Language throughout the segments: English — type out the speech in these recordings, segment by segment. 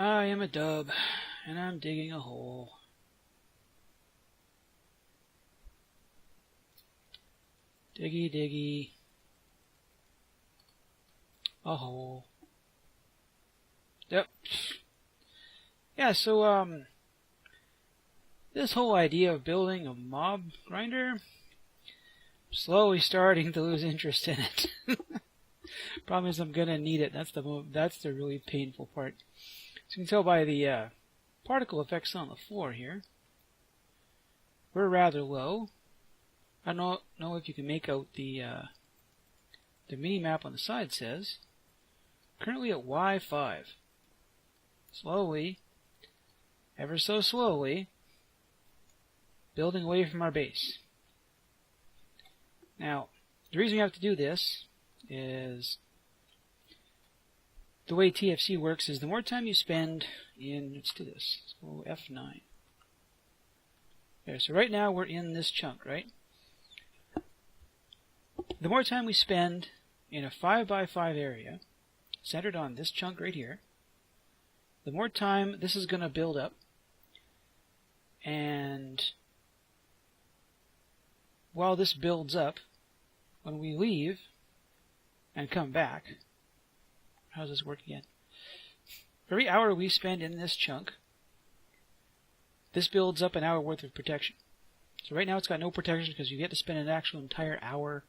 I am a dub, and I'm digging a hole. Diggy, diggy. A hole. Yep. Yeah, so, this whole idea of building a mob grinder, I'm slowly starting to lose interest in it. Problem is I'm gonna need it. That's the really painful part. So you can tell by the particle effects on the floor here. We're rather low. I don't know if you can make out the mini-map on the side says. Currently at Y5. Slowly, ever so slowly, building away from our base. Now, the reason we have to do this is the way TFC works is the more time you spend in, let's do this, let's go F9. There, so right now we're in this chunk, right? The more time we spend in a 5x5 area, centered on this chunk right here, the more time this is going to build up, and while this builds up, when we leave and come back, how does this work again? Every hour we spend in this chunk, this builds up an hour worth of protection. So right now it's got no protection because you get to spend an actual entire hour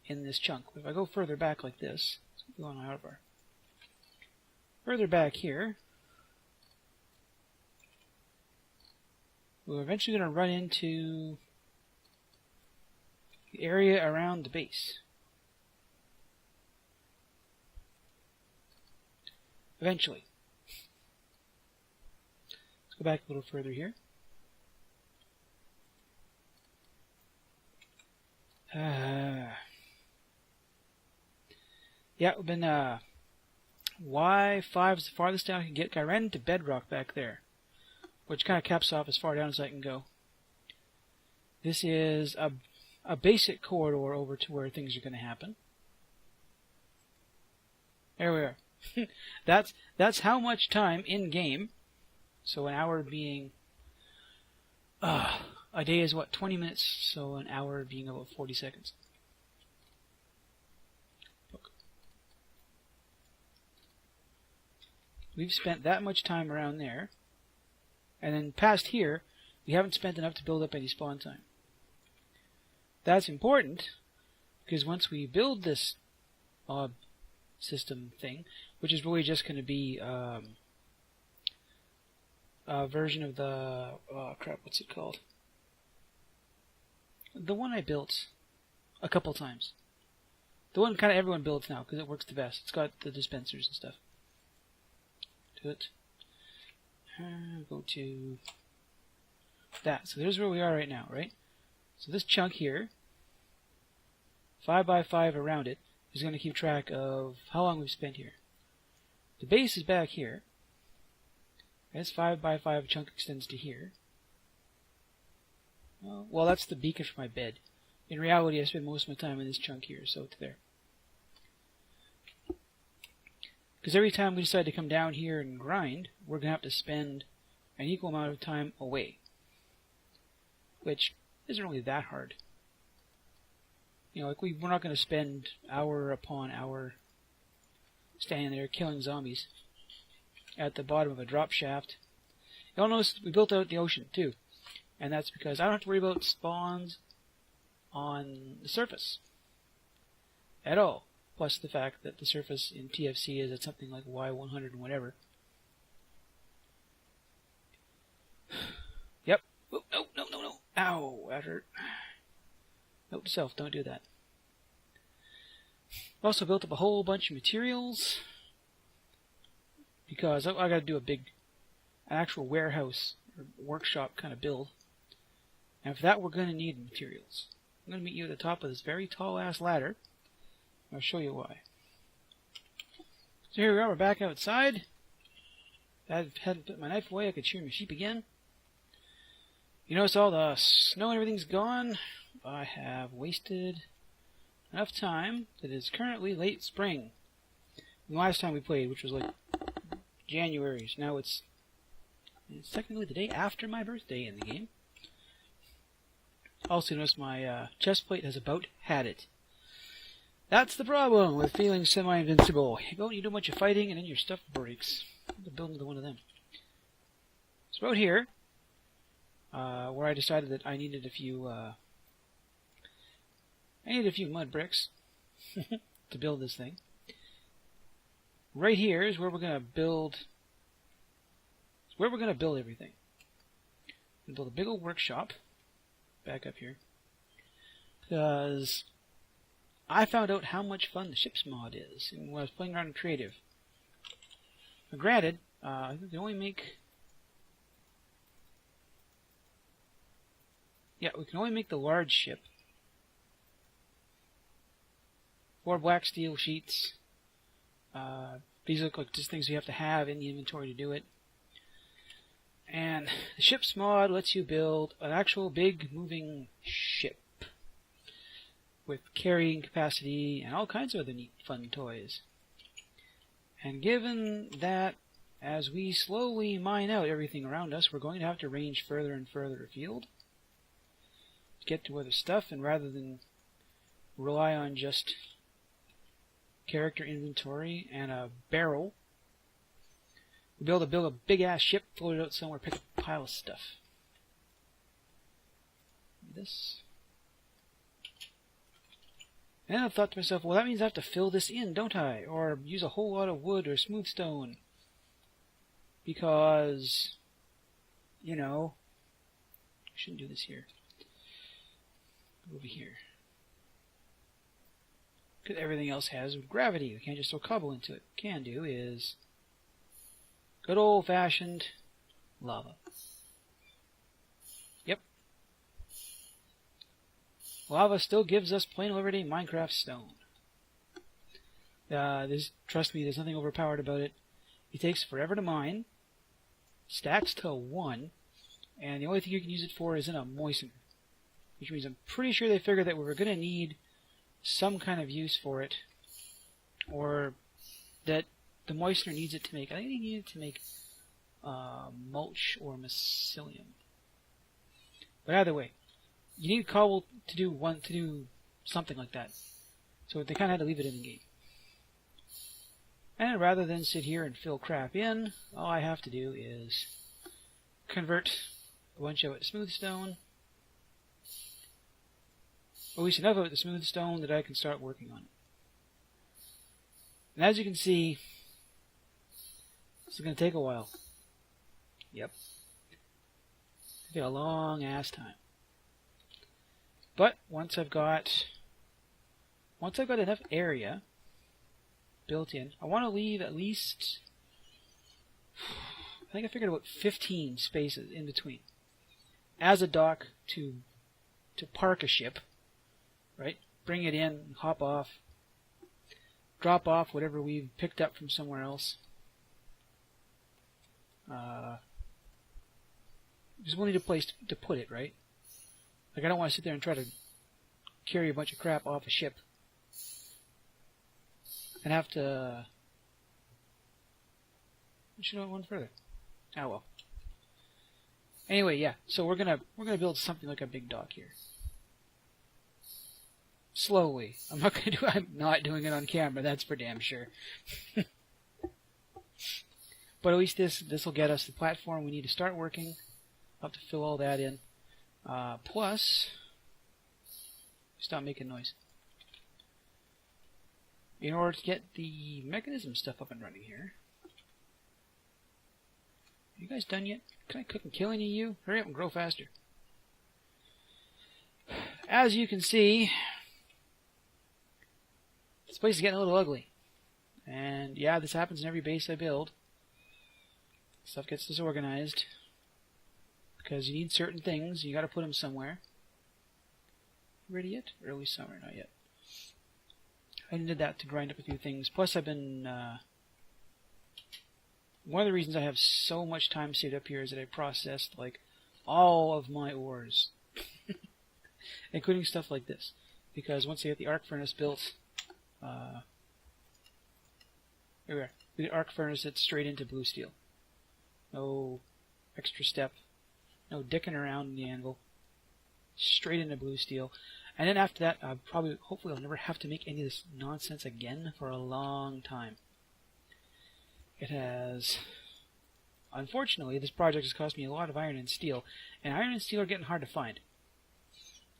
in this chunk. But if I go further back like this, let's go on out of our further back here, we're eventually going to run into the area around the base. Eventually. Let's go back a little further here. Yeah, we've been Y5 is the farthest down I can get. I ran into bedrock back there, which kind of caps off as far down as I can go. This is a basic corridor over to where things are going to happen. There we are. That's how much time in game. So an hour being a day is what, 20 minutes, so an hour being about 40 seconds. Look. We've spent that much time around there, and then past here we haven't spent enough to build up any spawn time. That's important because once we build this mob system thing, which is really just going to be a version of the what's it called? The one I built a couple times. The one kind of everyone builds now because it works the best. It's got the dispensers and stuff. Do it. Go to that. So there's where we are right now, right? So this chunk here, 5x5 around it, is going to keep track of how long we've spent here. The base is back here. This 5x5 chunk extends to here. Well, that's the beacon for my bed. In reality, I spend most of my time in this chunk here, so it's there. Because every time we decide to come down here and grind, we're going to have to spend an equal amount of time away. Which isn't really that hard. You know, like we're not going to spend hour upon hour standing there killing zombies at the bottom of a drop shaft. You'll notice we built out the ocean too, and that's because I don't have to worry about spawns on the surface at all. Plus the fact that the surface in TFC is at something like Y100 and whatever. Yep. Oh, no. Ow, that hurt. Note to self, don't do that. I've also built up a whole bunch of materials because I got to do an actual warehouse or workshop kind of build. And for that, we're going to need materials. I'm going to meet you at the top of this very tall ass ladder. I'll show you why. So here we are. We're back outside. I hadn't put my knife away. I could shear my sheep again. You notice all the snow and everything's gone. I have wasted enough time that it's currently late spring. The last time we played, which was like January. So now it's technically the day after my birthday in the game. Also notice my chest plate has about had it. That's the problem with feeling semi-invincible. You do a bunch of fighting and then your stuff breaks. I'm build another one of them. So out here, where I decided that I needed a few mud bricks to build this thing. Right here is where we're gonna build. Everything. We're gonna build a big old workshop. Back up here, because I found out how much fun the ships mod is when I was playing around in creative. Now, granted, I think we can only make the large ship. 4 black steel sheets. These look like just things you have to have in the inventory to do it. And the ships mod lets you build an actual big moving ship with carrying capacity and all kinds of other neat fun toys. And given that as we slowly mine out everything around us, we're going to have to range further and further afield to get to other stuff, and rather than rely on just character inventory and a barrel, we'll be able to build a big-ass ship, float it out somewhere, pick up a pile of stuff. This. And then I thought to myself, well, that means I have to fill this in, don't I? Or use a whole lot of wood or smooth stone. Because, you know, I shouldn't do this here. Go over here. Because everything else has gravity. We can't just throw cobble into it. What we can do is good old-fashioned lava. Yep. Lava still gives us plain old everyday Minecraft stone. Trust me, there's nothing overpowered about it. It takes forever to mine, stacks to 1, and the only thing you can use it for is in a moistener. Which means I'm pretty sure they figured that we were going to need some kind of use for it, or that the moistener needs it to make. I think they need it to make mulch or mycelium. But either way, you need cobble to do something like that. So they kind of had to leave it in the game. And rather than sit here and fill crap in, all I have to do is convert a bunch of it to smooth stone. At least enough of it to smooth stone that I can start working on it. And as you can see, this is going to take a while. Yep. It'll take a long ass time. But once I've got enough area built in, I want to leave at least, I think I figured about 15 spaces in between as a dock to park a ship, right? Bring it in, hop off, drop off whatever we've picked up from somewhere else. Because we'll need a place to put it, right? Like, I don't want to sit there and try to carry a bunch of crap off a ship and have to. We should have one further. Oh well. Anyway, yeah. So we're gonna build something like a big dock here. Slowly. I'm not doing it on camera. That's for damn sure. But at least this will get us the platform we need to start working. I'll have to fill all that in. Plus, stop making noise. In order to get the mechanism stuff up and running here. Are you guys done yet? Can I cook and kill any of you? Hurry up and grow faster. As you can see, this place is getting a little ugly. And yeah, this happens in every base I build. Stuff gets disorganized. Because you need certain things, you gotta put them somewhere. Ready yet? Early summer, not yet. I needed that to grind up a few things. Plus I've been, one of the reasons I have so much time saved up here is that I processed, like, all of my ores. Including stuff like this. Because once I get the arc furnace built, here we are. We could arc furnace it straight into blue steel. No extra step. No dicking around in the anvil. Straight into blue steel. And then after that, hopefully I'll never have to make any of this nonsense again for a long time. It has... Unfortunately, this project has cost me a lot of iron and steel, and iron and steel are getting hard to find.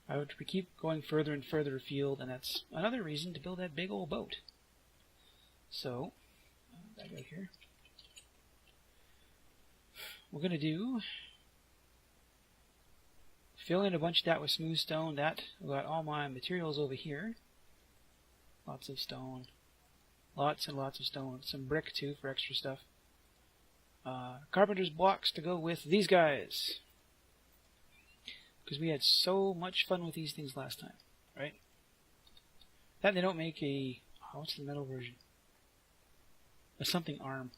I would keep going further and further afield, and that's another reason to build that big old boat. So, back out here. We're going to do... Fill in a bunch of that with smooth stone. I've got all my materials over here. Lots of stone. Lots and lots of stone. Some brick, too, for extra stuff. Carpenter's blocks to go with these guys. Because we had so much fun with these things last time, right? That they don't make a... Oh, what's the metal version? A something arm.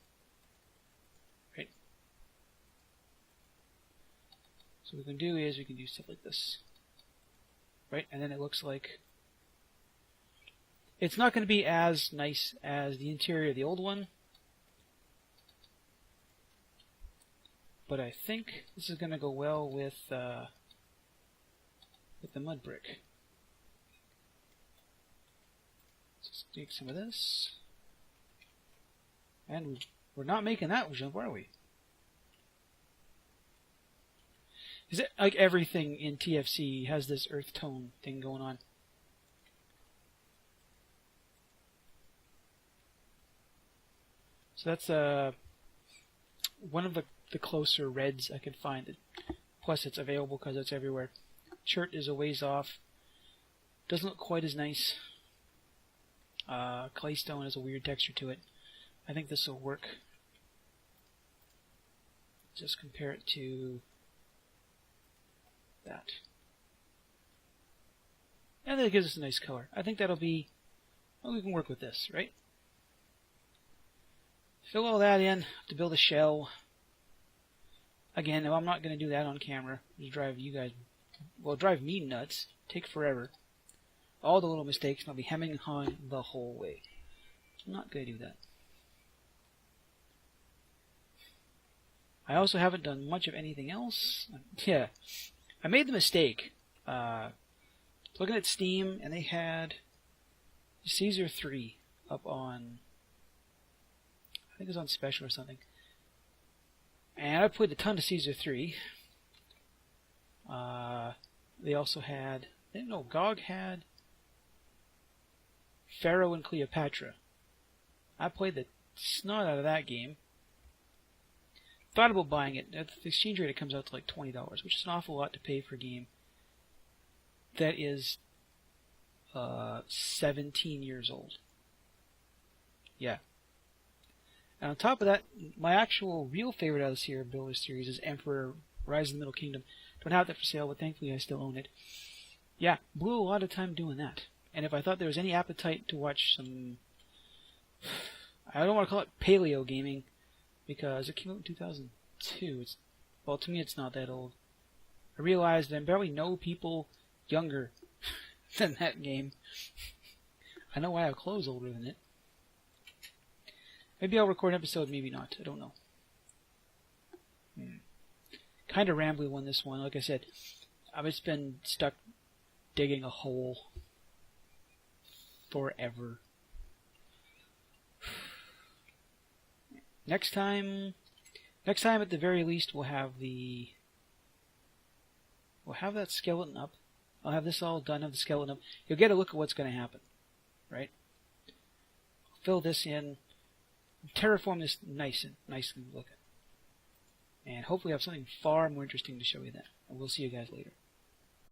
Right? So what we can do is we can do stuff like this. Right? And then it looks like... It's not going to be as nice as the interior of the old one. But I think this is going to go well with the mud brick. Let's take some of this. And we're not making that jump, are we? Is it like everything in TFC has this earth tone thing going on? So that's one of the closer reds I could find. Plus it's available because it's everywhere. Chert is a ways off. Doesn't look quite as nice. Claystone has a weird texture to it. I think this will work. Just compare it to that. And that gives us a nice color. I think that'll be... Well, we can work with this, right? Fill all that in to build a shell. Again, I'm not going to do that on camera. It'll drive you guys... Well, drive me nuts. Take forever. All the little mistakes, and I'll be hemming and hawing the whole way. I'm not going to do that. I also haven't done much of anything else. Yeah. I made the mistake. Looking at Steam, and they had Caesar 3 up on... I think it was on special or something. And I played a ton of Caesar 3. They also had... No, GOG had Pharaoh and Cleopatra. I played the snot out of that game. Thought about buying it. At the exchange rate, it comes out to like $20, which is an awful lot to pay for a game that is 17 years old. Yeah. And on top of that, my actual real favorite out of this here Builder series is Emperor Rise of the Middle Kingdom. Don't have that for sale, but thankfully I still own it. Yeah, blew a lot of time doing that. And if I thought there was any appetite to watch some... I don't want to call it paleo gaming, because it came out in 2002. Well, to me it's not that old. I realized that I barely know people younger than that game. I know I have clothes older than it. Maybe I'll record an episode, maybe not. I don't know. Kind of rambly one, this one. Like I said, I've just been stuck digging a hole forever. Next time at the very least, we'll have that skeleton up. I'll have this all done, have the skeleton up. You'll get a look at what's going to happen, right? Fill this in, terraform this nicely looking, and hopefully have something far more interesting to show you then. And we'll see you guys later.